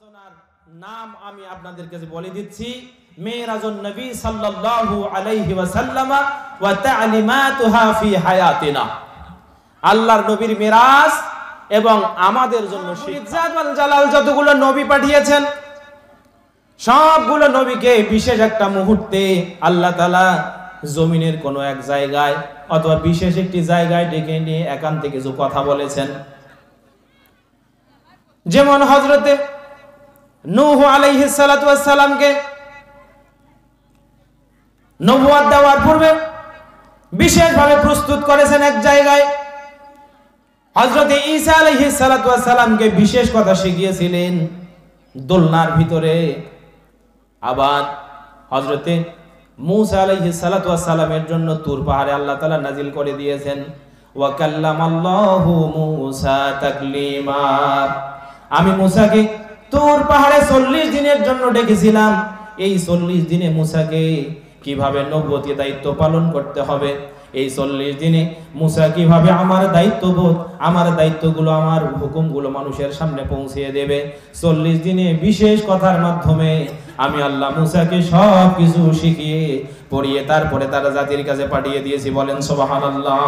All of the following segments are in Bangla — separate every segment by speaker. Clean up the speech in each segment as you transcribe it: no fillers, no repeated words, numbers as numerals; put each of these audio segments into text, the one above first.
Speaker 1: আলোচনার নাম আমি আপনাদের কাছে বলে দিচ্ছি, মেরাজুন নবী সাল্লাল্লাহু আলাইহি ওয়াসাল্লাম ওয়া তা'লিমাতুহা ফি হায়াতিনা। আল্লাহর নবীর মিরাজ এবং আমাদের জন্য ইজ্জাত ওয়াল জালাল যতগুলো নবী পাঠিয়েছেন সবগুলো নবীকে বিশেষ একটা মুহূর্তে আল্লাহ তাআলা জমিনের কোন এক জায়গায় অথবা বিশেষ একটি জায়গায় ডেকে নিয়ে একান্তে কিছু কথা বলেছেন। যেমন হযরতে নূহ আলাইহিস সালাতু ওয়াস সালামকে নবুয়ত দেওয়ার পূর্বে বিশেষভাবে প্রস্তুত করেছেন এক জায়গায়। হযরতে ঈসা আলাইহিস সালাতু ওয়াস সালামকে বিশেষ কথা শিখিয়েছিলেন দোলনার ভিতরে। আবার হযরতে মূসা আলাইহিস সালাতু ওয়াস সালামের জন্য তুর পাহাড়ে আল্লাহ তাআলা নাজিল করে দিয়েছেন ওয়া কাল্লামাল্লাহু মূসা তাকলিমা। আমি মূসাকে তুর পাহাড়ে 40 দিনের জন্য ডেকেছিলাম। এই 40 দিনে মূসাকে কিভাবে নবুয়তি দায়িত্ব পালন করতে হবে, এই 40 দিনে মূসা কিভাবে আমার দায়িত্ববোধ, আমার দায়িত্বগুলো, আমার হুকুমগুলো মানুষের সামনে পৌঁছিয়ে দেবে, 40 দিনে বিশেষ কথার মাধ্যমে আমি আল্লাহ মূসাকে সব কিছু শিখিয়ে পড়িয়ে তারপরে তার জাতির কাছে পাঠিয়ে দিয়েছি। বলেন সুবহানাল্লাহ।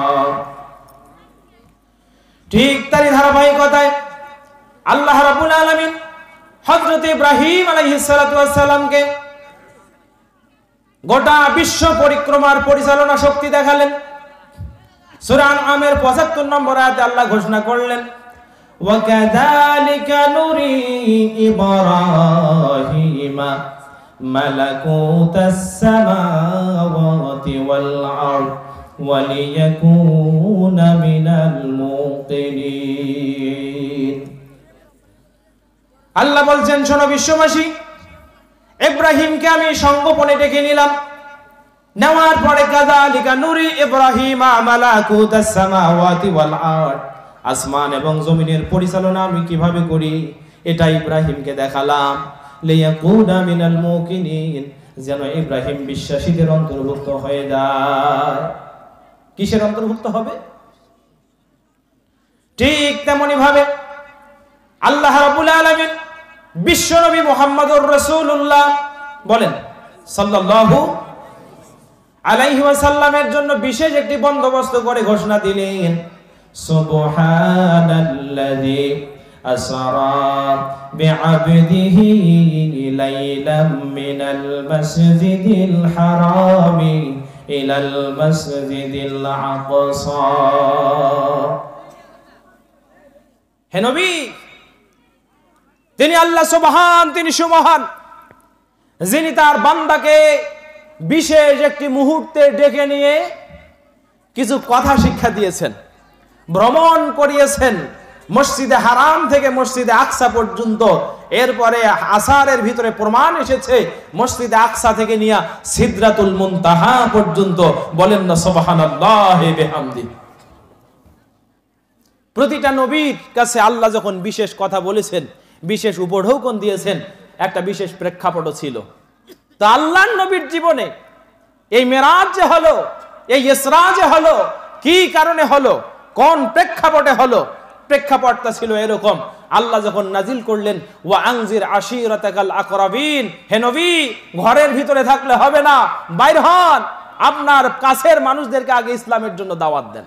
Speaker 1: ঠিক তারই ধারাবাহিকতায় আল্লাহ রাব্বুল আলামিন হযরত ইব্রাহিম আলাইহিস সালাতু ওয়াস সালামকে গোটা বিশ্ব পরিক্রমার পরিচালনা শক্তি দেখালেন। সূরা আনআমের ৭৫ নম্বর আয়াতে আল্লাহ ঘোষণা করলেন ওয়া কাযালিকা নুরি ইব্রাহিমা মালাকুতাস সামাওয়াতি ওয়াল আরদ ওয়া লিয়াকুনা মিনাল মুকিনিন। আল্লাহ বলছেন, শোনো বিশ্ববাসী, ইব্রাহিমকে আমি সঙ্গোপনে ডেকে নিলাম। নেওয়ার পরে কাযালিকা নুরি ইব্রাহিমা মালাকুতাস সামাওয়াতি ওয়াল আরদ, আসমান এবং জমিনের পরিচালনা আমি কিভাবে করি এটা ইব্রাহিমকে দেখালাম। লিয়াকুনা মিনাল মুকিনিন, যেন ইব্রাহিম বিশ্বাসীদের অন্তর্ভুক্ত হয়ে যায়। কিসের অন্তর্ভুক্ত হবে? ঠিক তেমনি ভাবে আল্লাহ রাব্বুল আলামিন বিশ্বনবী মুহাম্মদুর রাসূলুল্লাহ বলেন সাল্লাল্লাহু আলাইহি ওয়াসাল্লামের জন্য বিশেষ একটি বন্দোবস্ত করে ঘোষণা দিলেন সুবহানাল্লাযী আসরা বিআবদিহি লাইলাম মিনাল মাসজিদিল হারামি ইলাল মাসজিদিল আকসা। হে নবী, তিনি আল্লাহ সুবহান, তিনি সুবহান, যিনি তার বান্দাকে বিশেষ একটি মুহূর্তে ডেকে নিয়ে কিছু কথা শিক্ষা দিয়েছেন, ভ্রমণ করিয়েছেন মসজিদে হারাম থেকে মসজিদে আকসা পর্যন্ত। এরপরে আসারের ভিতরে প্রমাণ এসেছে মসজিদে আকসা থেকে নিয়ে সিদরাতুল মুনতাহা পর্যন্ত। বলেন না সুবহানাল্লাহি বিহামদিহি। প্রতিটা নবীর কাছে আল্লাহ যখন বিশেষ কথা বলেছেন, বিশেষ উপঢৌকন দিয়েছেন, একটা বিশেষ প্রেক্ষাপট ছিল। তো আল্লাহর নবীর জীবনে এই মেরাজ যে হলো, এই ইসরা যে হলো, কি কারণে হলো, কোন প্রেক্ষাপটে হলো? প্রেক্ষাপটটা ছিল এরকম, আল্লাহ যখন নাজিল করলেন ওয়া আনজির আশিরাতাকাল আকরাবিন, হে নবী, ঘরের ভিতরে থাকলে হবে না, বাইর হন, আপনার কাছের মানুষদেরকে আগে ইসলামের জন্য দাওয়াত দেন।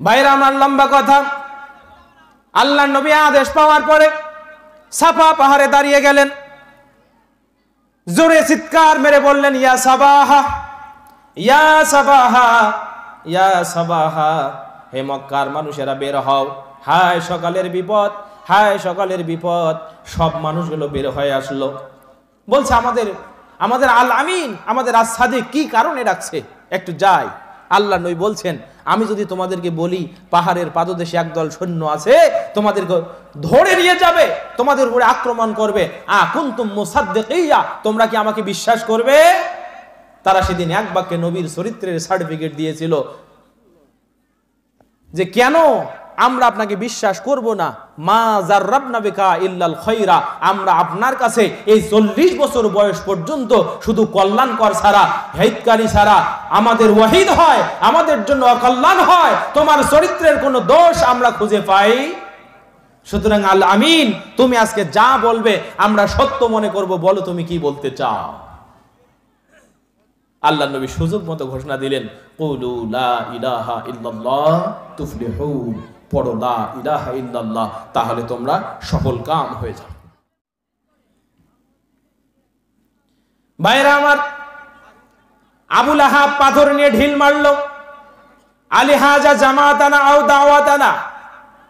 Speaker 1: ভাইরা আমার, লম্বা কথা, আল্লাহর নবী আদেশ পাওয়ার পরে সাফা পাহাড়ে দাঁড়িয়ে গেলেন, জোরে চিৎকার মেরে বললেন ইয়া সাবাহা, ইয়া সাবাহা, ইয়া সাবাহা, হে মক্কার মানুষেরা বের হও, হায় সকালের বিপদ, হায় সকালের বিপদ। সব মানুষগুলো বের হয়ে আসলো। বলছে আমাদের আল আমিন, আমাদের আস-সাদিক কি কারণে ডাকছে, একটু যাই। আল্লাহ নবী বলছেন, আমি যদি তোমাদেরকে বলি পাহাড়ের পাদদেশে একদল সৈন্য আছে, তোমাদেরকে ধরে নিয়ে যাবে, তোমাদের উপরে আক্রমণ করবে, কুনতুম মুসাদ্দিকিয়া, তোমরা কি আমাকে বিশ্বাস করবে? তারা সেদিন এক বাক্যে নবীর চরিত্রের সার্টিফিকেট দিয়েছিল যে কেন আমরা আপনাকে বিশ্বাস করব না। মা জাররাবনা বিকা ইল্লাল খায়রা, আমরা আপনার কাছে এই 40 বছর বয়স পর্যন্ত শুধু কল্যাণকর ছাড়া, হিতকারী ছাড়া আমাদের ওয়াহিদ হয়, আমাদের জন্য অকল্যাণ হয়। তোমার চরিত্রের কোনো দোষ আমরা খুঁজে পাই সুতরাং আল আমিন, তুমি আজকে যা বলবে আমরা সত্য মনে করব, বলো তুমি কি বলতে চাও। আল্লাহ নবী সুযোগ মতো ঘোষণা দিলেন, কুলু লা ইলাহা ইল্লাল্লাহ তুফলিহুন, পড়ো লা ইলাহা ইল্লাল্লাহ, তাহলে তোমরা সফল কাম হয়ে যাও। ভাইরা আমার, আবু লাহাব পাথর নিয়ে ঢিল মারলো, আলিহাজা জামাতানা আও দাওয়াতানা,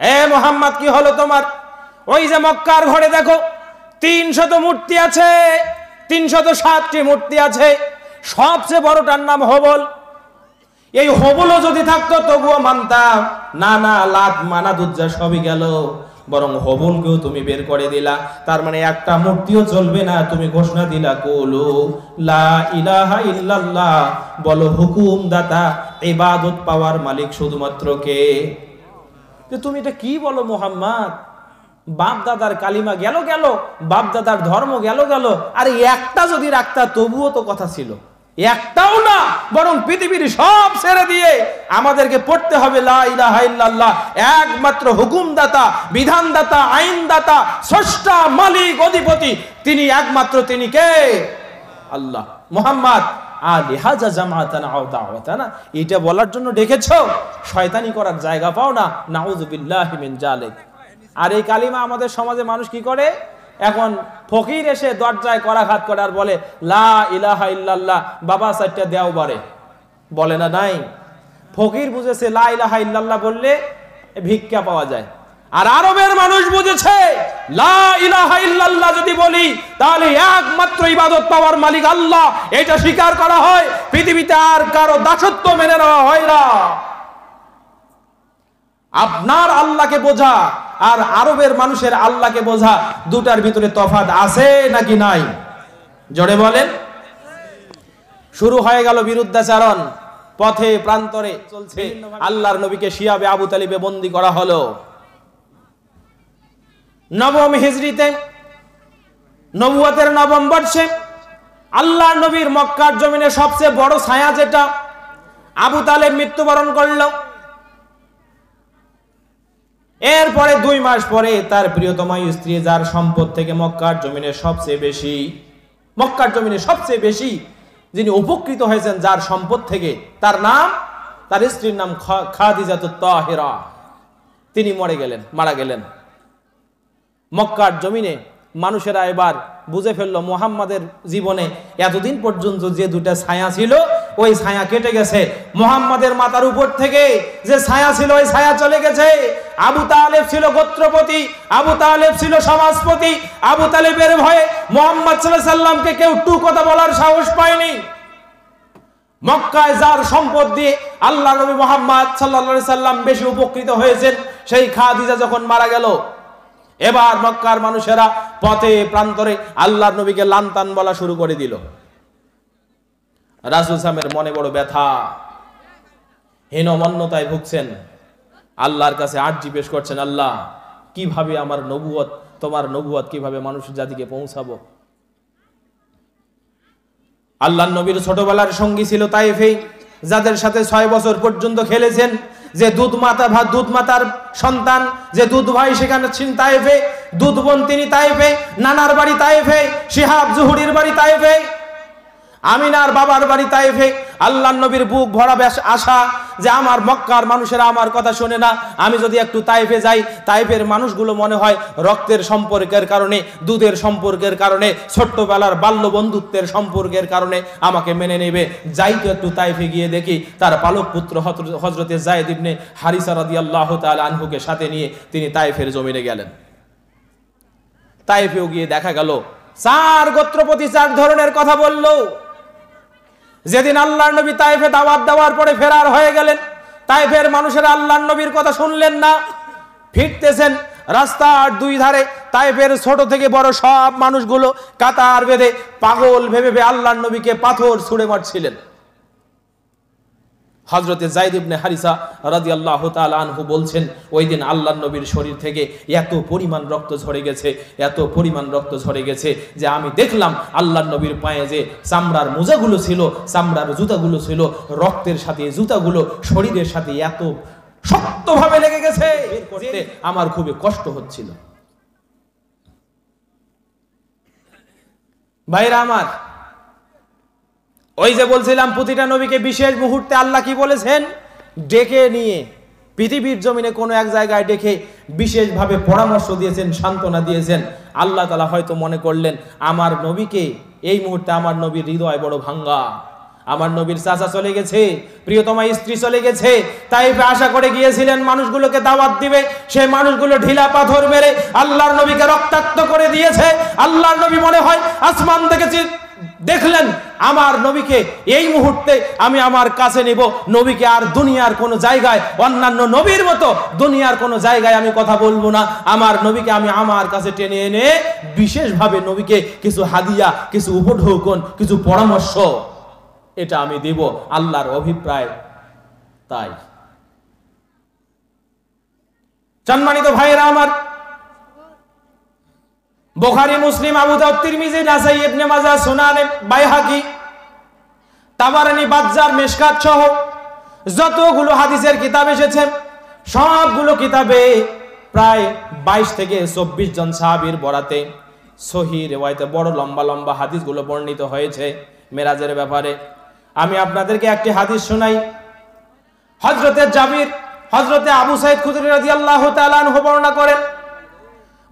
Speaker 1: এ মুহাম্মদ কি হলো তোমার? ওই যে মক্কার ঘরে দেখো 300 মূর্তি আছে, 307টি মূর্তি আছে, সবচেয়ে বড়টার নাম হবল। এই হবলও যদি থাকতো তবুও মানতাম, না না, লাত মানাত উজ্জা সবই গেল, বরং হবলকেও তুমি বের করে দিলা, তার মানে একটা মূর্তিও চলবে না। তুমি ঘোষণা দিলা কুলু লা ইলাহা ইল্লাল্লাহ, বলো হুকুম দাতা, ইবাদত পাওয়ার মালিক শুধুমাত্র কে? যে তুমি এটা কি বলো মুহাম্মদ? বাপ দাদার কালিমা গেল গেল, বাপ দাদার ধর্ম গেল গেল, আরে একটা যদি রাখতা তবুও তো কথা ছিল। একটাও না, বরং পৃথিবীর সব ছেড়ে দিয়ে আমাদেরকে পড়তে হবে লা ইলাহা ইল্লাল্লাহ, একমাত্র হুকুমদাতা, বিধানদাতা, আইনদাতা, স্রষ্টা, মালিক, অধিপতি তিনি একমাত্র, তিনি কে? আল্লাহ। মুহাম্মদ আলিহাজা জামাতানা আও দাওয়াতানা, এটা বলার জন্য ডেকেছো? শয়তানি করার জায়গা পাও না, নাউযু বিল্লাহি মিন জালিক। আর এই কালিমা আমাদের সমাজে মানুষ কি করে? এখন ফকির এসে দরজায় করাঘাত করে আর বলে লা ইলাহা ইল্লাল্লাহ, বাবা চারটা দেও বারে, বলে না নাই? ফকির বুঝেছে লা ইলাহা ইল্লাল্লাহ বললে ভিক্ষা পাওয়া যায়, আর আরবের মানুষ বুঝেছে লা ইলাহা ইল্লাল্লাহ যদি বলি তাহলে একমাত্র ইবাদত পাওয়ার মালিক আল্লাহ, এটা স্বীকার করা হয়, পৃথিবীতে আর কারো দাসত্ব মেনে নেওয়া হয় না। আপনার আল্লাহকে বোঝা আর আরবের মানুষের আল্লাহকে বোঝা, দুটার ভিতরে তফাৎ আছে নাকি নাই? জোরে বলেন। শুরু হয়ে গেল বিরুদ্ধাচারণ, পথে প্রান্তরে চলছে। আল্লাহর নবীকে শিয়াবে আবু তালিবে বন্দী করা হলো। নবম হিজরিতে, নবুয়তের নবম বর্ষে আল্লাহর নবীর মক্কার জমিনে সবচেয়ে বড় ছায়া যেটা, আবু তালেব মৃত্যুবরণ করল। এরপরে 2 মাস পরে তার প্রিয়তমা স্ত্রী, যার সম্পদ থেকে মক্কার জমিনে সবচেয়ে বেশি যিনি উপকৃত হয়েছেন যার সম্পদ থেকে, তার নাম, তার স্ত্রীর নাম খাদিজাতুত তাহিরা, তিনি মারা গেলেন। মক্কার জমিনে মানুষেরা এবার বুঝে ফেললো মুহাম্মাদের জীবনে এতদিন পর্যন্ত যে দুটা ছায়া ছিল, ওই ছায়া কেটে গেছে। মুহাম্মাদের মাথার উপর থেকে যে ছায়া ছিল, ওই ছায়া চলে গেছে। আবু তালেব ছিল গোত্রপতি, আবু তালেব ছিল সমাজপতি। আবু তালেবের ভয়ে মুহাম্মদ সাল্লাল্লাহু আলাইহি সাল্লামকে কেউ টু কথা বলার সাহস পায়নি। মক্কায় যার সম্পদ দিয়ে আল্লাহ নবী মুহাম্মদ সাল্লাল্লাহু আলাইহি সাল্লাম বেশি উপকৃত হয়েছেন, সেই খাদিজা যখন মারা গেল, এবার মক্কার মানুষেরা পথে প্রান্তরে আল্লাহর নবীকে লান্তান বলা শুরু করে দিল। রাসূল সাল্লামের মনে বড় ব্যথা, হীনমন্যতায় ভুগছেন, আল্লাহর কাছে আরজি পেশ করছেন, আল্লাহ কিভাবে আমার নবুয়ত, তোমার নবুয়ত কিভাবে মানুষ জাতিকে পৌঁছাবো? আল্লাহর নবীর ছোটবেলার সঙ্গী ছিল তায়েফে, যাদের সাথে 6 বছর পর্যন্ত খেলেছেন, যে দুধ মাতার সন্তান, যে দুধ ভাই সেখানে ছিলেন তায়েফে, দুধ বোন তিনি তায়েফে, নানার বাড়ি তায়েফে, শিহাব জুহুরির বাড়ি তায়েফে, আমিনার বাবার বাড়ি তায়েফে। আল্লাহর নবীর বুক ভরা আশা যে আমার মক্কার মানুষেরা আমার কথা শোনে না, আমি যদি একটু তায়েফে যাই, তায়েফের মানুষগুলো মনে হয় রক্তের সম্পর্কের কারণে, দুধের সম্পর্কের কারণে, ছোট্টবেলার বাল্য বন্ধুত্বের সম্পর্কের কারণে আমাকে মেনে নেবে। যাই তো একটু তায়েফে গিয়ে দেখি। তার পালক পুত্র হযরতে যায়েদ ইবনে হারিসা রাদিয়াল্লাহু তাআলা আনহুকে সাথে নিয়ে তিনি তায়েফের জমিনে গেলেন। তায়েফেও গিয়ে দেখা গেল 4 গোত্রপতি 4 ধরনের কথা বলল। যেদিন আল্লাহর নবী তায়েফে দাওয়াত দেওয়ার পরে ফেরার হয়ে গেলেন, তায়েফের মানুষেরা আল্লাহর নবীর কথা শুনলেন না, ফিরতেছেন। রাস্তার 2 ধারে তায়েফের ছোট থেকে বড় সব মানুষগুলো কাতার বেঁধে পাগল ভেবে আল্লাহর নবীকে পাথর ছুঁড়ে মারছিলেন। হযরতে যায়েদ ইবনে হারিসা রাদিয়াল্লাহু তাআলা আনহু বলছেন, ওই দিন আল্লাহর নবীর শরীর থেকে এত পরিমাণ রক্ত ঝরে গেছে যে আমি দেখলাম আল্লাহর নবীর পায়ে যে চামড়ার মোজাগুলো ছিল, চামড়ার জুতাগুলো ছিল, রক্তের সাথে জুতাগুলো শরীরের সাথে এত শক্তভাবে লেগে গেছে, বের করতে আমার খুবই কষ্ট হচ্ছিল। ভাইরা আমার, ওই যে বলছিলাম প্রতিটা নবীকে বিশেষ মুহূর্তে আল্লাহ কি বলেছেন, ডেকে নিয়ে পৃথিবীর জমিনে কোনো এক জায়গায় ডেকে বিশেষভাবে পরামর্শ দিয়েছেন, সান্ত্বনা দিয়েছেন। আল্লাহ তাআলা হয়তো মনে করলেন আমার নবীকে এই মুহূর্তে, আমার নবীর হৃদয় বড় ভাঙ্গা, আমার নবীর চাচা চলে গেছে, প্রিয়তমা স্ত্রী চলে গেছে, তাই আশা করে গিয়েছিলেন মানুষগুলোকে দাওয়াত দিবে, সেই মানুষগুলো ঢিলা পাথর মেরে আল্লাহর নবীকে রক্তাক্ত করে দিয়েছে। আল্লাহর নবী মনে হয় আসমান থেকে দেখলেন আমার নবীকে এই মুহূর্তে আমি আমার কাছে নিব, নবীকে আর দুনিয়ার কোন জায়গায়, অন্যান্য নবীর মতো দুনিয়ার কোন জায়গায় আমি কথা বলবো না, আমার নবীকে আমি আমার কাছে টেনে এনে বিশেষভাবে নবীকে কিছু হাদিয়া, কিছু উপঢৌকন, কিছু পরামর্শ এটা আমি দিব। আল্লাহর অভিপ্রায় তাই। সম্মানিত ভাইরা আমার, বুখারী, মুসলিম, আবু দাউদ, তিরমিজি, নাসাই, ইবনে মাজাহ, সুনান, বাইহাকি, তাবারানী, বাজ্জার, মিশকাত সহ যতগুলো হাদিসের কিতাব এসেছে সবগুলো কিতাবে প্রায় 22 থেকে 24 জন সাহাবীর বরাতে সহিহ রিওয়ায়াতে বড় লম্বা লম্বা হাদিসগুলো বর্ণিত হয়েছে মেরাজের ব্যাপারে। আমি আপনাদেরকে একটি হাদিস শোনাই। হযরতে জাবির, হযরতে আবু সাঈদ খুদরী রাদিয়াল্লাহু তাআলা আনহু বর্ণনা করেন,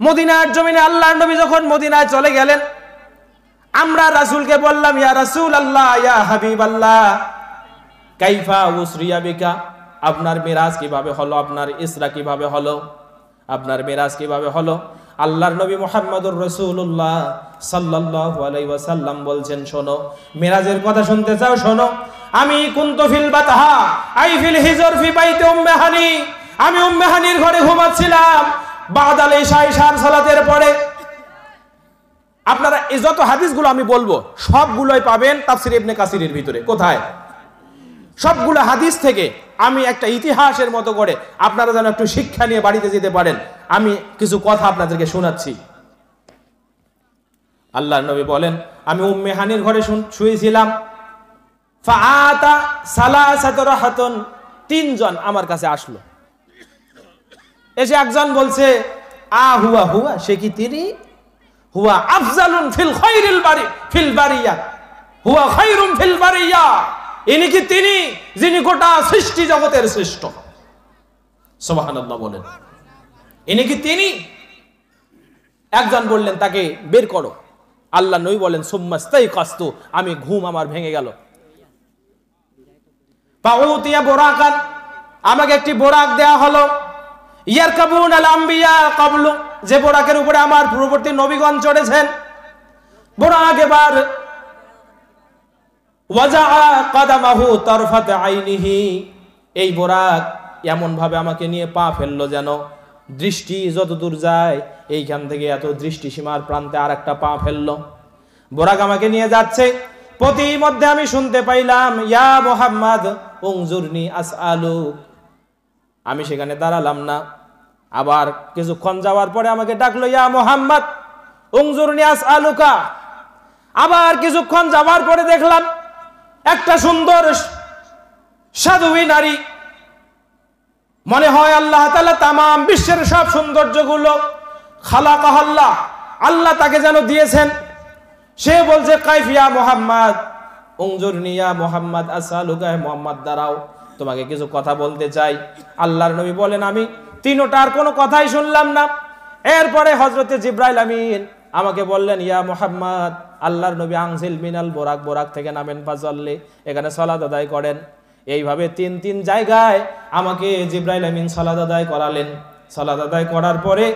Speaker 1: মদিনার জমিনে আল্লাহর নবী যখন মদিনায় চলে গেলেন, আমরা রাসূলকে বললাম, ইয়া রাসূলুল্লাহ, ইয়া হাবিবাল্লাহ, কাইফা উসরিয়া বিকা, আপনার মিরাজ কিভাবে হলো, আপনার ইসরা কিভাবে হলো, আপনার মিরাজ কিভাবে হলো? আল্লাহর নবী মুহাম্মদুর রাসূলুল্লাহ সাল্লাল্লাহু আলাইহি ওয়াসাল্লাম বলছেন, শোনো, মিরাজের কথা শুনতে চাও? শোনো, আমি কুনতু ফিল বাতহা আই ফিল হিজর ফি বাইতি উম্মে হানি, আমি উম্মে হানির ঘরে ঘুমাচ্ছিলাম বাদাল ইশা, ইশার সালাতের পরে। আপনারা এই যত হাদিসগুলো আমি বলবো সবগুলোই পাবেন তাফসীর ইবনে কাসিরের ভিতরে। কোথায়? সবগুলো হাদিস থেকে আমি একটা ইতিহাসের মতো করে আপনারা যেন একটু শিক্ষা নিয়ে বাড়িতে যেতে পারেন, আমি কিছু কথা আপনাদেরকে শোনাচ্ছি। আল্লাহর নবী বলেন, আমি উম্মে হানির ঘরে শুয়েছিলাম, ফাআতা সালাসাতু রাহাতুন, 3 জন আমার কাছে আসলো। এসে একজন বলছে, হুয়া হুয়া, সে কি তিনি? হুয়া আফজালুন ফিল খায়রিল বারি ফিল বারিয়া, হুয়া খায়রুম ফিল বারিয়া, ইনি কি তিনি যিনি গোটা সৃষ্টি জগতের শ্রেষ্ঠ? সুবহানাল্লাহ বলেন, ইনি কি তিনি? একজন বললেন তাকে বের করো। আল্লাহ নবী বলেন, সুম্মাস্তাইকাস্তু, আমি ঘুম আমার ভেঙে গেল। ফাউতিয়া বুরাকান, আমাকে একটি বোরাক দেয়া হলো, ইয়ারকাবুন আল আম্বিয়া ক্বাবলু, যে বোরাকের উপরে আমার পূর্ববর্তী নবীগণ চড়েছেন। বোরাক এবার ওয়াজা কাদামাহু তারফাত আইনিহি, এই বোরাক এমন ভাবে আমাকে নিয়ে পা ফেললো যেন দৃষ্টি যতদূর যায় এইখান থেকে এত দৃষ্টি সীমার প্রান্তে আর একটা পা ফেললো। বোরাক আমাকে নিয়ে যাচ্ছে, প্রতিমধ্যে আমি শুনতে পাইলাম, ইয়া মুহাম্মদ উনজুরনি আসআলু, আমি সেখানে দাঁড়ালাম না। আবার কিছুক্ষণ যাওয়ার পরে আমাকে ডাকলো, ইয়া মুহাম্মদ উনজুরনি আসআলুকা। আবার কিছুক্ষণ যাওয়ার পরে দেখলাম একটা সুন্দর সাধুই নারী, মনে হয় আল্লাহ তাআলা তামাম বিশ্বের সব সৌন্দর্যগুলো খালাকাহাল্লাহ, আল্লাহ তাকে যেন দিয়েছেন। সে বলছে, কাইফ ইয়া মুহাম্মদ উনজুরনি ইয়া মুহাম্মদ আসআলুকা, হে মুহাম্মদ দাঁড়াও, তোমাকে কিছু কথা বলতে চাই। আল্লাহর নবী বলেন, আমি তিনটার কোনো কথাই শুনলাম না। এরপরে হযরতে জিবরাইল আমিন আমাকে বললেন, ইয়া মুহাম্মদ, আল্লাহর নবী আনজিল মিনাল বোরাক, বোরাক থেকে নামেন, ফাসাল্লি, এখানে সালাত আদায় করেন। এইভাবে 3 জায়গায় আমাকে জিবরাইল আমিন সালাত আদায় করালেন। সালাত আদায় করার পরে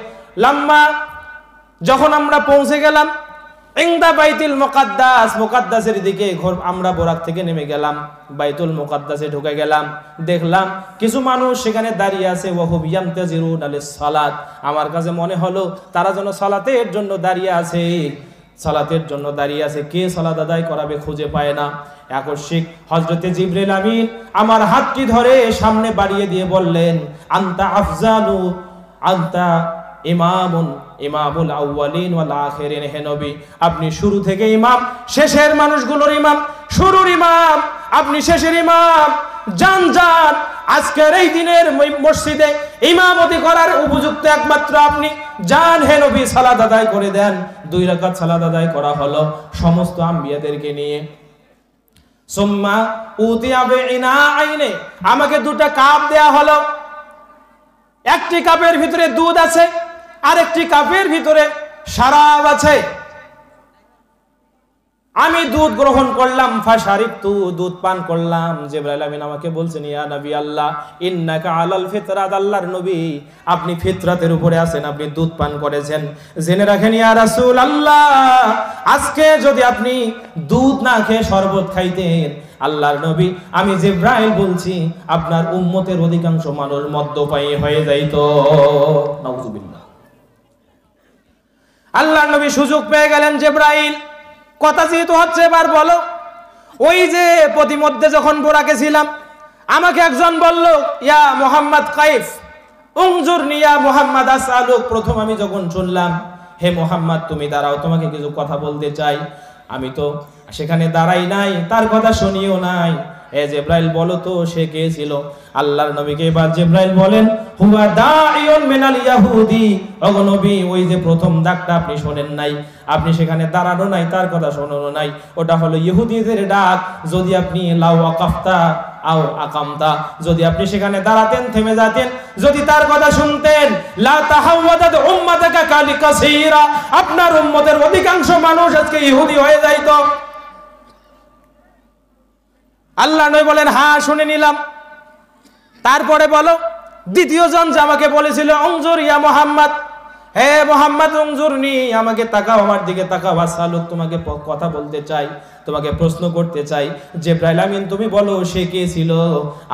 Speaker 1: লাম্মা যখন আমরা পৌঁছে গেলাম ইনদা বাইতুল মুকাদ্দাস, মুকাদ্দাসের দিকে আমরা বোরাক থেকে নেমে গেলাম, বাইতুল মুকাদ্দাসে ঢুকে গেলাম। দেখলাম কিছু মানুষ সেখানে দাঁড়িয়ে আছে, ওয়াহুম ইয়ামতাজিরুন আলিস সালাত, আমার কাছে মনে হলো তারা যেন সালাতের জন্য দাঁড়িয়ে আছে, সালাতের জন্য দাঁড়িয়ে আছে। কে সালাত আদায় করাবে খুঁজে পায় না। আকস্মিক হযরতে জিবরাইল আমিন আমার হাতটি ধরে সামনে বাড়িয়ে দিয়ে বললেন, আনতা আফজালু, আনতা ইমামুন, ইমামুল আউয়ালিন ওয়াল আখিরিন, হে নবী আপনি শুরু থেকে ইমাম, শেষের মানুষগুলোর ইমাম। শুরুর ইমাম আপনি, শেষের ইমাম। যান যান, আজকের এই দিনের মসজিদে ইমামতি করার উপযুক্ত একমাত্র আপনি। যান হে নবী, সালাত আদায় করে দেন। 2 রাকাত সালাত আদায় করা হলো সমস্ত আম্বিয়াদেরকে নিয়ে। সুম্মা উতিয়া বিইনাইনে, আমাকে 2টা কাপ দেয়া হলো। একটি কাপের ভিতরে দুধ আছে, আরেকটি কাপের ভিতরে শরাব আছে। আমি দুধ গ্রহণ করলাম, ফাশারিবতু, দুধ পান করলাম। জিবরাইল আমিন আমাকে বলছেন, ইয়া নবী আল্লাহ, ইন্নাকা আলাল ফিতরাত, আল্লাহর নবী আপনি ফিতরাতের উপরে আছেন, আপনি দুধ পান করেছেন। জেনে রাখেন ইয়া রাসূল আল্লাহ, আজকে যদি আপনি দুধ না খেয়ে শরবত খাইতেন, আল্লাহর নবী আমি জিবরাইল বলছি আপনার উম্মতের অধিকাংশ মানুষ মদ্যপায়ী হয়ে যাইতো। নাউযুবিল্লাহ। আল্লাহর নবী সুযোগ পেয়ে গেলেন, জিবরাইল কথা যেহেতু হচ্ছে এবার বলো। ওই যে প্রতিমধ্যে যখন বোরাকে ছিলাম, আমাকে একজন বলল, ইয়া মুহাম্মদ কাইফ উনজুরনি ইয়া মুহাম্মদ আসআলুক। প্রথম আমি যখন শুনলাম, হে মুহাম্মদ তুমি দাঁড়াও, তোমাকে কিছু কথা বলতে চাই। আমি তো সেখানে দাঁড়াই নাই, তার কথা শুনিও নাই। এ জিবরাইল বলো তো সে কে ছিল? আল্লাহর নবীকে এবার জিবরাইল বলেন, হুয়া দাঈউন মিনাল ইয়াহুদি। ওগো নবী, ওই যে প্রথম ডাকটা আপনি শোনেন নাই, আপনি সেখানে দাঁড়ানো নাই, তার কথা শোনানো নাই, ওটা হলো ইহুদিদের ডাক। যদি আপনি লাউ আকাফতা আও আকামতা, যদি আপনি সেখানে দাঁড়াতেন, থেমে যেতেন, যদি তার কথা শুনতেন, লা তাহাওয়াদাত উম্মাতাকা কাসীরা, আপনার উম্মতের অধিকাংশ মানুষ আজকে ইহুদি হয়ে যাইতো। আল্লাহ নবী বলেন, হ্যাঁ শুনে নিলাম। তারপরে বলো, দ্বিতীয় জন যে আমাকে বলেছিল, উনজুর ইয়া মুহাম্মদ, হে মুহাম্মদ উনজুরনি, আমাকে তাকাও, আমার দিকে তাকাও, আসআলুক, তোমাকে কথা বলতে চাই, তোমাকে প্রশ্ন করতে চাই। জিবরাইল আমিন তুমি বলো সে কে ছিল?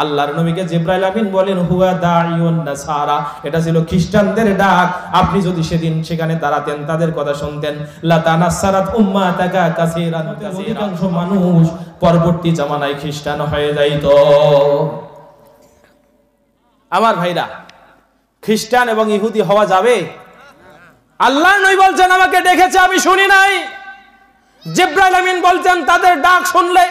Speaker 1: আল্লাহর নবীকে জিবরাইল আমিন বলেন, হুয়া দাঈউন নাসারা, এটা ছিল খ্রিস্টানদের ডাক। আপনি যদি সেদিন সেখানে দাঁড়াতেন, তাদের কথা শুনতেন, লা তানাসসারাত উম্মাতাকা কাসীরান, অধিকাংশ মানুষ পরবর্তী জামানায় খ্রিস্টান হয়ে যাইতো। আমার ভাইরা, খ্রিস্টান এবং ইহুদি হওয়া যাবে? আল্লাহর নবী বলছেন আমাকে ডেকেছে, আমি শুনি নাই। জিবরাইল আমিন বলছেন তাদের ডাক শুনলে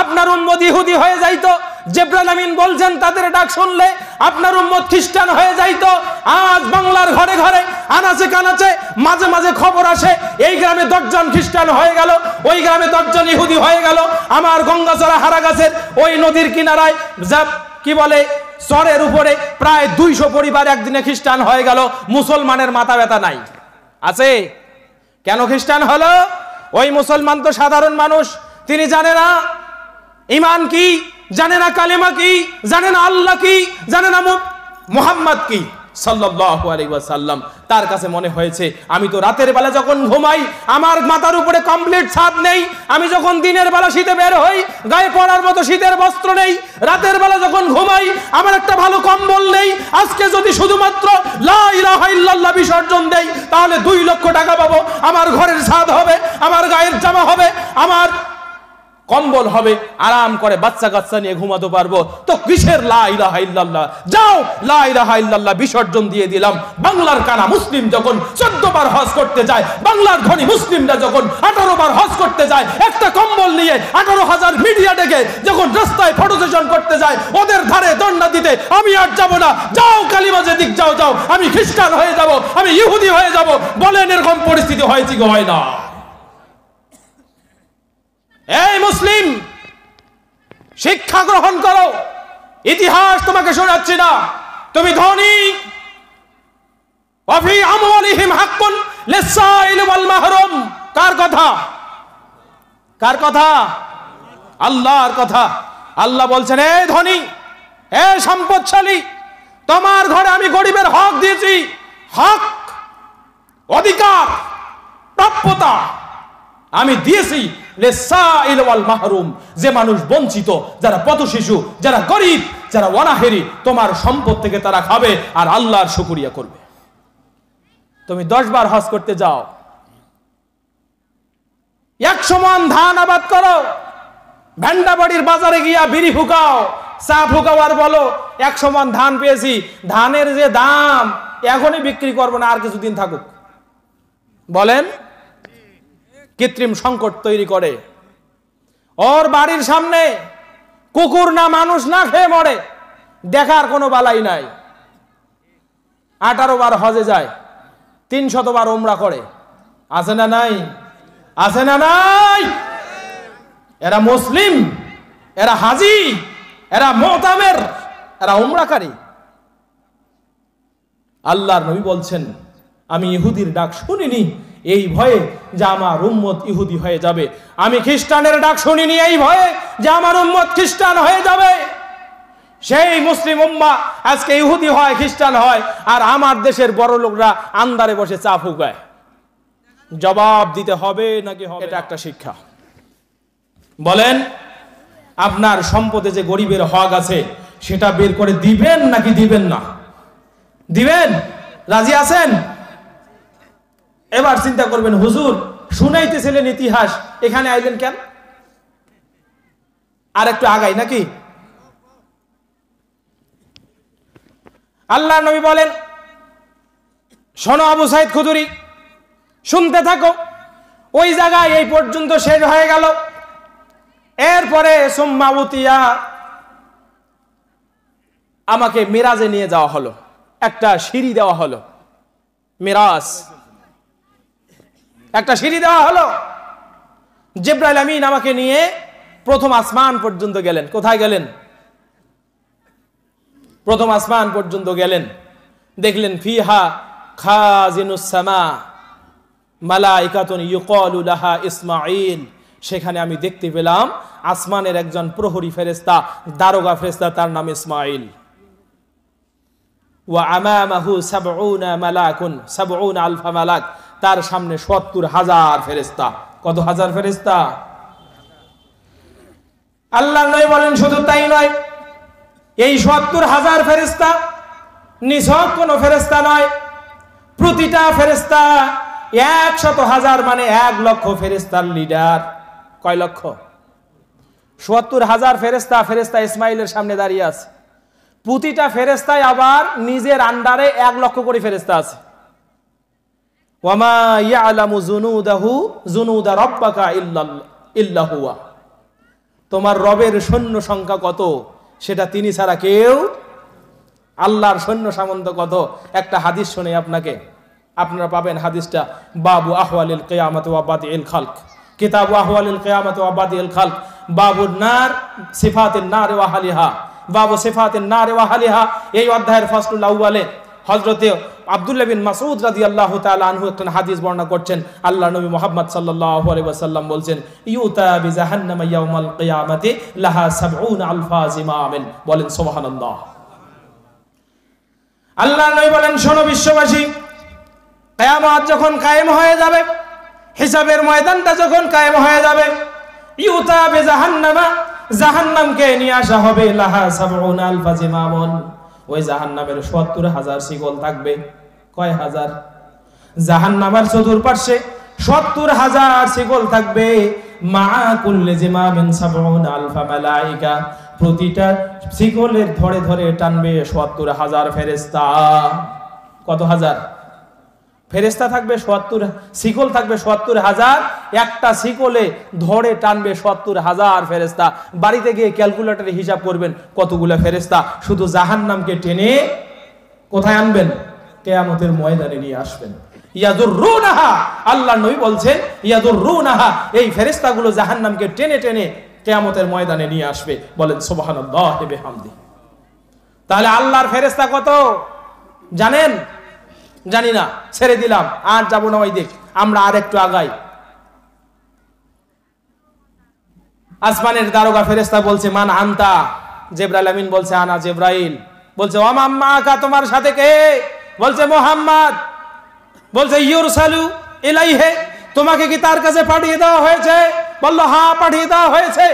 Speaker 1: আপনার উম্মত ইহুদি হয়ে যাইতো। জিবরাইল আমিন বলছেন তাদের ডাক শুনলে আপনার উম্মত খ্রিস্টান হয়ে যাইতো। আজ বাংলার ঘরে ঘরে, আনাচে কানাচে, মাঝে মাঝে খবর আসে, এই গ্রামে 10 জন খ্রিস্টান হয়ে গেল, ওই গ্রামে 10 জন ইহুদি হয়ে গেল। আমার গঙ্গাচড়া হারাগাছের ওই নদীর কিনারায় কি বলে, চরের উপরে প্রায় 200 পরিবার একদিনে খ্রিস্টান হয়ে গেল। মুসলমানের মাথা ব্যথা নাই, আছে? কেন খ্রিস্টান হলো? ওই মুসলমান তো সাধারণ মানুষ, তিনি জানে না ঈমান কি, জানে না কালেমা কি, জানে না আল্লাহ কি, জানে না মুহাম্মদ কি সাল্লাল্লাহু আলাইহি ওয়াসাল্লাম। তার কাছে মনে হয়েছে আমি তো রাতের বেলা যখন ঘুমাই আমার মাথার উপরে কমপ্লিট ছাদ নেই, আমি যখন দিনের বেলা শীতে বের হই গায়ে পরার মতো শীতের বস্ত্র নেই, রাতের বেলা যখন ঘুমাই আমার একটা ভালো কম্বল নেই। আজকে যদি শুধুমাত্র লা ইলাহা ইল্লাল্লাহ বিসর্জন দেই তাহলে 2 লক্ষ টাকা পাবো, আমার ঘরের ছাদ হবে, আমার গায়ের জামা হবে, আমার কম্বল হবে, আরাম করে বাচ্চা কাচ্চা নিয়ে ঘুমাতে পারবো। তো কিসের লা ইলাহা ইল্লাল্লাহ? যাও লা ইলাহা ইল্লাল্লাহ বিসর্জন দিয়ে দিলাম। বাংলার কানা মুসলিম যখন 14 বার হজ করতে যায়, বাংলার ধনী মুসলিমরা যখন 18 বার হজ করতে যায়, একটা কম্বল নিয়ে 18,000 মিডিয়া ডেকে যখন রাস্তায় ফটো সেশন করতে যায়, ওদের ধারে দণ্ডা দিতে আমি আর যাব না। যাও কালিমাজে দিক যাও, যাও, আমি খ্রিস্টান হয়ে যাব, আমি ইহুদি হয়ে যাব। বলেন এরকম পরিস্থিতি হয়েছে কি হয় না? এই মুসলিম, শিক্ষা গ্রহণ করো। ইতিহাস তোমাকে শোনাচ্ছি না, তুমি ধনী। ওয়াফি আমওয়ালিহিম হাক্কুন লিসাইল ওয়াল মাহরুম। কার কথা? কার কথা? আল্লাহর কথা। আল্লাহ বলছেন, এ ধনী, এ সম্পদশালী, তোমার ঘরে আমি গরিবের হক দিয়েছি। হক, অধিকার, প্রাপ্যতা আমি দিয়েছি লিসাইল ওয়াল মাহরুম, যে মানুষ বঞ্চিত, যারা পথশিশু, যারা গরিব, যারা অনাহেরি, তোমার সম্পদ থেকে তারা খাবে আর আল্লাহর শুকরিয়া করবে। তুমি 10 বার হজ করতে যাও, 100 মণ ধান আবাদ করো, ভেন্ডাবাড়ির বাজারে গিয়া বিড়ি ফুকাও, চা ফুকাও, আর বলো 100 মণ ধান পেয়েছি। ধানের যে দাম, এখনই বিক্রি করবো না, আর কিছুদিন থাকুক। বলেন, কৃত্রিম সংকট তৈরি করে। ওর বাড়ির সামনে কুকুর না মানুষ না খেয়ে মরে, দেখার কোনো বালাই নাই। 18 বার হজে যায়, 300 বার উমরা করে, আছে না নাই? আছে না নাই? এরা মুসলিম, এরা হাজি, এরা মুতামের, এরা উমরাকারী। আল্লাহর নবী বলছেন, আমি ইহুদির ডাক শুনিনি এই ভয়ে যে আমার উম্মত ইহুদি হয়ে যাবে। আমি খ্রিস্টানের ডাক শুনিনি এই ভয়ে যে আমার উম্মত খ্রিস্টান হয়ে যাবে। সেই মুসলিম উম্মাহ আজকে ইহুদি হয়, খ্রিস্টান হয়, আর আমার দেশের বড় লোকরা আন্দারে বসে চা ফুকায়। জবাব দিতে হবে নাকি হবে? এটা একটা শিক্ষা। বলেন, আপনার সম্পদে যে গরিবের হক আছে সেটা বের করে দিবেন নাকি দিবেন না? দিবেন? রাজি আছেন? এবার চিন্তা করবেন, হুজুর শুনাইতেছিলেন ইতিহাস, এখানে আইলেন কেন? আর একটু আগাই নাকি? আল্লাহ নবী বলেন, শোনো আবু সাইদ খুদরি, শুনতে থাকো। ওই জায়গায় এই পর্যন্ত শেষ হয়ে গেল। এরপরে সুম্মা উতিয়া, আমাকে মিরাজে নিয়ে যাওয়া হলো, একটা সিঁড়ি দেওয়া হলো, মিরাজ, একটা সিঁড়ি দেওয়া হলো। জিবরাইল আমিন আমাকে নিয়ে প্রথম আসমান পর্যন্ত গেলেন। কোথায় গেলেন? প্রথম আসমান পর্যন্ত গেলেন। দেখলেন ফিহা খাজিনুস সামা মালাইকাতুন ইউকালু লাহা ইসমাঈল। সেখানে আমি দেখতে পেলাম আসমানের একজন প্রহরী ফেরেশতা, দারোগা ফেরেশতা, তার নাম ইসমাঈল। ওয়া আমামাহু 70 মালাকুন 70 আলফা মালাক, তার সামনে 70,000 ফেরেশতা। কত হাজার ফেরেশতা? আল্লাহর নবী বলেন, শুধু তাই নয়, এই 70,000 ফেরেশতা নিছক কোন ফেরেশতা নয়। প্রতিটা ফেরেশতা 100,000 মানে 1 লক্ষ ফেরেশতার লিডার। কয় লক্ষ? 70,000 ফেরেশতা। ফেরেশতা ইসমাইলের সামনে দাঁড়িয়ে আছে। প্রতিটা ফেরেশতায় আবার নিজের আন্ডারে 1 লক্ষ করে ফেরেশতা আছে। ওয়ামা ইয়ালামু জুনুদা রাব্বাকা ইল্লা হুয়া। তোমার রবের সৈন্য সংখ্যা কত সেটা তিনি ছাড়া কেউ। আল্লাহর সৈন্য সামন্ত কত? একটা হাদিস শুনে আপনাকে, আপনারা পাবেন হাদিসটা বাবু আহওয়ালিল কিয়ামত ওয়া বাদিল খালক, কিতাব আহওয়ালিল কিয়ামত ওয়া বাদিল খালক, বাবুন নার সিফাতিন নার ওয়া আহলিহা, বাবু সিফাতিন নার ওয়া আহলিহা। এই অধ্যায়ের ফাসলুল আউয়ালে হযরতে আব্দুল্লাহ বিন মাসউদ রাদিয়াল্লাহু তাআলা আনহু একটা হাদিস বর্ণনা করছেন। আল্লাহ নবী মুহাম্মদ সাল্লাল্লাহু আলাইহি ওয়াসাল্লাম বলছেন, ইউতা বিজাহান্নাম ইয়াউমাল কিয়ামাতি লাহা 70 আলফা জিমামিন। বলেন সুবহানাল্লাহ। আল্লাহ নবী বলেন, শোনো বিশ্ববাসী, কিয়ামত যখন কায়েম হয়ে যাবে, হিসাবের ময়দানটা যখন কায়েম হয়ে যাবে, ইউতা বিজাহান্নামা, জাহান্নামকে নিয়ে আসা হবে, লাহা 70 আলফা জিমামুন। ওই জাহান্নামের 70,000 শিকল থাকবে। কয় হাজার? জাহান্নামের চতুর্পার্শ্বে 70,000 শিকল থাকবে। মা কুল্লি জিমামিন 70 আলফা মালাইকা, প্রতিটা শিকলের ধরে ধরে টানবে 70,000 ফেরেশতা। কত হাজার ফেরেশতা থাকবে? 70 শিকল থাকবে 70,000। একটা শিকলে ধরে টানবে 70,000 ফেরেশতা। বাড়িতে গিয়ে ক্যালকুলেটরে হিসাব করবেন কতগুলো ফেরেশতা শুধু জাহান্নামকে টেনে কোথায় আনবেন? কিয়ামতের ময়দানে নিয়ে আসবেন। ইয়াদুররুনাহা, আল্লাহর নবী বলছেন, ইয়াদুররুনাহা, এই ফেরেশতাগুলো জাহান্নামকে টেনে টেনে কিয়ামতের ময়দানে নিয়ে আসবে। বলেন সুবহানাল্লাহি বিহামদি। তাহলে আল্লাহর ফেরেশতা কত জানেন? জানি না, ছেড়ে দিলাম, আর যাবো না ওই দিক। আমরা আর একটু আগাই। আসমানের দারোগা ফেরেশতা বলছে, মান আনতা? জিবরাইল আমিন বলছে, আনা জিবরাইল। বলছে, ওয়া মাম্মাকা, তোমার সাথে কে? বলছে, মুহাম্মদ। বলছে, ইউরসালু ইলাইহি, তোমাকে কি তার কাছে পাঠিয়ে দেওয়া হয়েছে? বলল, হ্যাঁ পাঠিয়ে দেওয়া হয়েছে।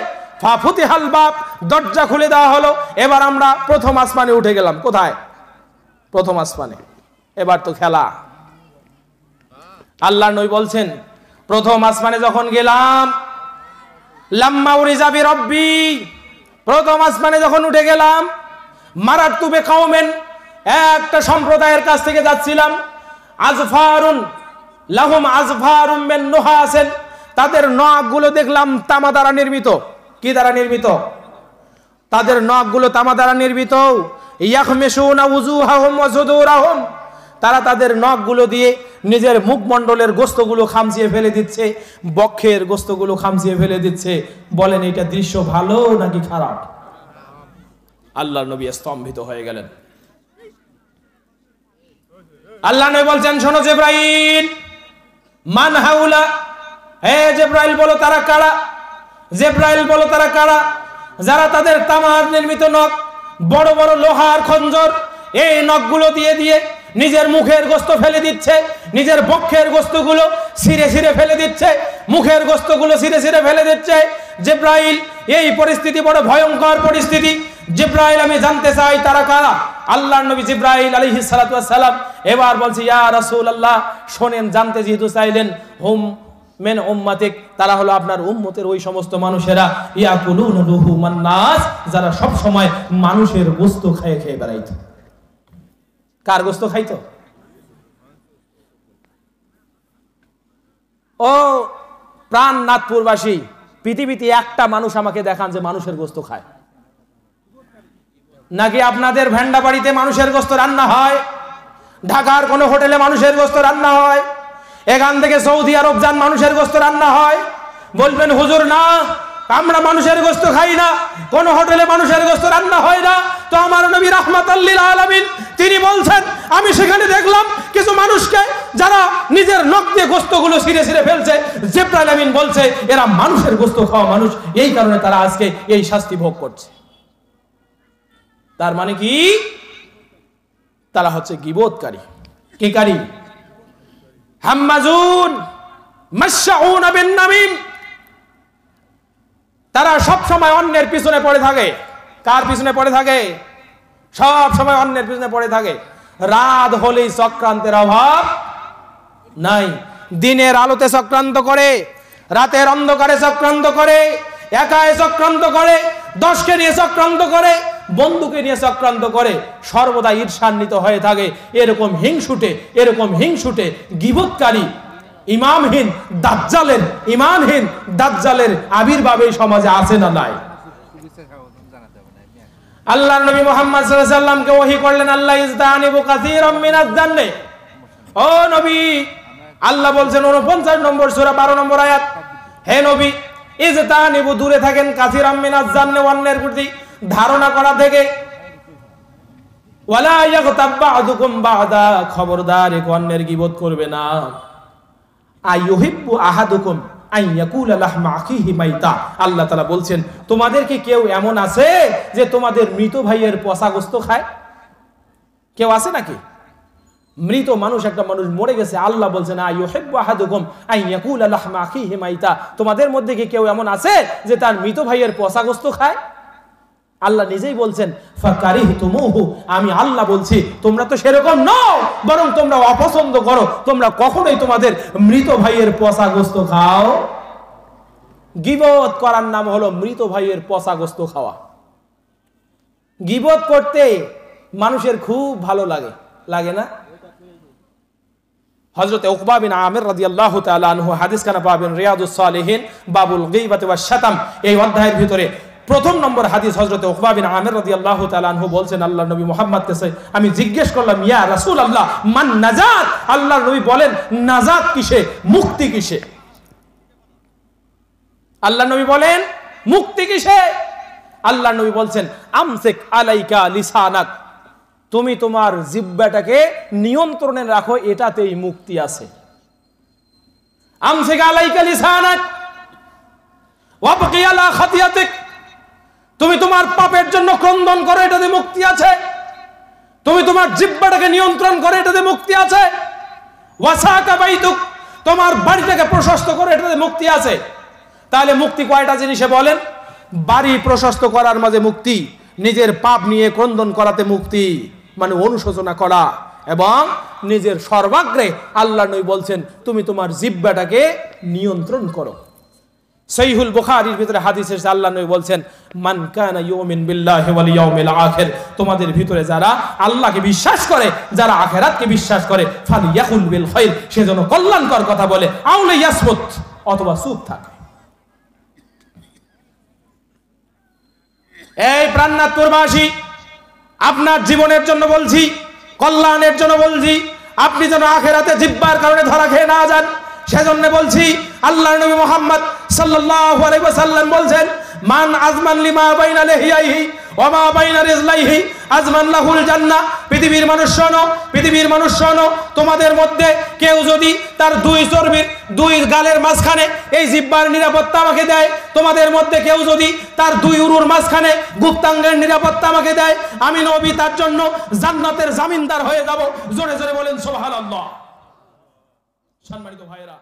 Speaker 1: ফাফুতিহাল বাব, দরজা খুলে দেওয়া হলো। এবার আমরা প্রথম আসমানে উঠে গেলাম। কোথায়? প্রথম আসমানে। এবার তো খেলা। আল্লাহ নবী বলছেন, প্রথম আসমানে যখন গেলাম, লাম্মা উরিজা বিরব্বি, প্রথম আসমানে যখন উঠে গেলাম, মারাতু বিকাউমিন, একটা সম্প্রদায়ের কাছ থেকে যাচ্ছিলাম, আজফারুন লাহুম আজফারুম মিন নুহাসিন, তাদের নখগুলো দেখলাম তামা দ্বারা নির্মিত। কি দ্বারা নির্মিত? তাদের নখগুলো তামা দ্বারা নির্মিত। ইয়াখমিশুনা উজুহাহুম ওয়া সুদুরাহুম, তারা তাদের নখগুলো দিয়ে নিজের মুখমণ্ডলের গোস্তগুলো খামচিয়ে ফেলে দিচ্ছে, বক্ষের গোস্তগুলো খামচিয়ে ফেলে দিচ্ছে। বলেন এটা দৃশ্য ভালো নাকি খারাপ? আল্লাহর নবী স্তম্ভিত হয়ে গেলেন। আল্লাহ নবী বলছেন, শোনো জিবরাইল, মান হাউলা, হে জিবরাইল বলো তারা কারা? জিবরাইল বলো তারা কারা? যারা তাদের তামার নির্মিত নখ, বড় বড় লোহার খঞ্জর, এই নখগুলো দিয়ে দিয়ে নিজের মুখের গোস্ত ফেলে দিচ্ছে, নিজের বক্ষের গোস্তগুলো ছিঁড়ে ছিঁড়ে ফেলে দিচ্ছে, মুখের গোস্তগুলো ছিঁড়ে ছিঁড়ে ফেলে দিচ্ছে। জিবরাইল, এই পরিস্থিতি বড় ভয়ঙ্কর পরিস্থিতি। জিবরাইল, আমি জানতে চাই তারা কারা? আল্লাহর নবী জিবরাইল আলাইহিস সালাতু ওয়াস সালাম এবার বলছে, ইয়া রাসূলুল্লাহ, শোনেন, জানতে যেহেতু চাইলেন, হুম মিন উম্মাতিক, তারা হলো আপনার উম্মতের ওই সমস্ত মানুষেরা, ইয়াকুলুনা লুহুমান নাস, যারা সব সময় মানুষের গোশত খেয়ে খেয়ে বেড়াইতো। কার গোশত খাইতো? ও প্রাণ নাথপুরবাসী, পৃথিবীতে একটা মানুষ আমাকে দেখান যে মানুষের গোশত খায়। নাকি আপনাদের ভেন্ডা বাড়িতে মানুষের গোশত রান্না হয়, ঢাকার কোন হোটেলে মানুষের গোশত রান্না হয়, এখান থেকে সৌদি আরব যান মানুষের গোশত রান্না হয়? বলবেন হুজুর না, আমরা মানুষের গোশত খাই না, কোন হোটেলে মানুষের গোশত রান্না হয় না। তো আমার নবী রাহমাতাল লিল আলামিন তিনি বলছেন, আমি সেখানে দেখলাম কিছু মানুষকে যারা নিজের নখ দিয়ে গোশতগুলো ছিঁড়ে ছিঁড়ে ফেলছে। জিবরাইল আমিন বলছে এরা মানুষের গোশত খাওয়া মানুষ, এই কারণে তারা আজকে এই শাস্তি ভোগ করছে। তার মানে কি? তারা হচ্ছে গীবতকারী। কি কারী? হাম্মাজুন মাশাউন বিন নামিম। তারা সব সময় অন্যের পিছনে পড়ে থাকে। কার পিছনে পড়ে থাকে? সব সময় অন্যের পিছনে পড়ে থাকে। রাত হলেই চক্রান্তের অভাব নাই। দিনের আলোতে চক্রান্ত করে, রাতের অন্ধকারে চক্রান্ত করে, একাই চক্রান্ত করে, 10কে নিয়ে চক্রান্ত করে, বন্ধুকে নিয়ে চক্রান্ত করে, সর্বদা ঈর্ষান্বিত হয়ে থাকে। এরকম হিংসুটে গীবতকারী ইমামহীন দাজ্জালের আবির্ভাব এই সমাজে আছে না নাই? আল্লাহর নবী মুহাম্মদ সাল্লাল্লাহু আলাইহি ওয়াসাল্লামকে ওহী করলেন, আল্লাহ ইজতানিবু কাসীরাম মিনাজ জান্নে। ও নবী, আল্লাহ বলছেন 49 নম্বর সূরা 12 নম্বর আয়াত, হে নবী, ইজতানিবু, দূরে থাকেন, কাসীরাম মিনাজ জান্নে, অন্যের প্রতি ধারণা করা থেকে। ওয়ালা ইয়াগতাব বা'দুকুম বা'দা, খবরদার এক অন্যের গীবত করবে না। আইয়ুহিব্বু আহাদুকুম আইয়াকুলা লাহমা আখিহি মাইতা, আল্লাহ তাআলা বলছেন তোমাদের কি কেউ এমন আছে যে তোমাদের মৃত ভাইয়ের পচা গোশত খায়? কেউ আছে নাকি? মৃত মানুষ, একটা মানুষ মরে গেছে, আল্লাহ বলছেন আইয়ুহিব্বু আহাদুকুম আইয়াকুলা লাহমা আখিহি মাইতা, তোমাদের মধ্যে কি কেউ এমন আছে যে তার মৃত ভাইয়ের পচা গোশত খায়? আল্লাহ নিজেই বলছেন ফাকারিহতুমুহু, আমি আল্লাহ বলছি তোমরা তো সেরকম নও, বরং তোমরা অপছন্দ করো, তোমরা কখনোই তোমাদের মৃত ভাইয়ের পচা গোশত খাও। গীবত করার নাম হলো মৃত ভাইয়ের পচা গোশত খাওয়া। গীবত করতে মানুষের খুব ভালো লাগে, লাগে না? হযরত উকবা বিন আমির রাদিয়াল্লাহু তাআলা আনহু হাদিস খানা পাবেন রিয়াদুস সালিহিন বাবুল গীবাতি ওয়াশ শাতাম, এই অধ্যায়ের ভিতরে 1 নম্বর হাদিস। হযরত উকবা বিন আমির রাদিয়াল্লাহু তাআলা আনহু বলছেন, আল্লাহর নবী মুহাম্মদ কে আমি জিজ্ঞেস করলাম, ইয়া রাসূলুল্লাহ মান নাজাত, আল্লাহর নবী বলেন নাজাত কিসে, মুক্তি কিসে? আল্লাহর নবী বলেন মুক্তি কিসে? আল্লাহর নবী বলছেন আমসিক আলাইকা লিসানাক, তুমি তোমার জিহ্বাটাকে নিয়ন্ত্রণে রাখো, এটাতেই মুক্তি আছে। আমসিক আলাইকা লিসানাক ওয়াবকি আলা খাতিয়াতিক, তুমি তোমার পাপের জন্য ক্রন্দন করো, এটাতে মুক্তি আছে। তুমি তোমার জিহ্বাটাকে নিয়ন্ত্রণ করো, এটাতে মুক্তি আছে। ওয়াসাকা বাইতুক, তোমার বাড়িটাকে প্রশস্ত করো, এটাতে মুক্তি আছে। তাহলে মুক্তি কয়টা জিনিসে বলেন? বাড়ি প্রশস্ত করার মাঝে মুক্তি, নিজের পাপ নিয়ে ক্রন্দন করাতে মুক্তি, মানে অনুশোচনা করা, এবং নিজের সর্বাগ্রে আল্লাহর নবী বলছেন তুমি তোমার জিহ্বাটাকে নিয়ন্ত্রণ করো। সহিহুল বুখারীর ভিতরে হাদিস এসেছে, আল্লাহর নবী বলছেন মান কানা ইউমিন বিল্লাহি ওয়াল ইয়াউমিল আখির, তোমাদের ভিতরে যারা আল্লাহকে বিশ্বাস করে, যারা আখিরাতকে বিশ্বাস করে, ফালিয়াকুল বিল খাইর, সে যেন কল্যাণকর কথা বলে, আউলা ইয়াসমুত, অথবা চুপ থাকে। এই প্রাণনাথপুরবাসী, আপনার জীবনের জন্য বলছি, কল্যাণের জন্য বলছি, আপনি যেন আখেরাতে জিহ্বার কারণে ধরা খেয়ে না যান, সেজন্য বলছি। আল্লাহর নবী মুহাম্মদ সাল্লাল্লাহু আলাইহি ওয়াসাল্লাম বলছেন, মান আজমান লিমা বাইনা লিহিয়াইহি ওয়া মা বাইনা রিজলাইহি আজমান লাহুল জান্নাহ। পৃথিবীর মানুষ শোনো, পৃথিবীর মানুষ শোনো, তোমাদের মধ্যে কেউ যদি তার দুই চর্বির দুই গালের মাঝখানে এই জিহ্বার নিরাপত্তা আমাকে দেয়, তোমাদের মধ্যে কেউ যদি তার দুই উরুর মাঝখানে গুপ্তাঙ্গের নিরাপত্তা আমাকে দেয়, আমি নবী তার জন্য জান্নাতের জামিনদার হয়ে যাব। জোরে জোরে বলেন সুবহানাল্লাহ। সম্মানিত ভাইরা।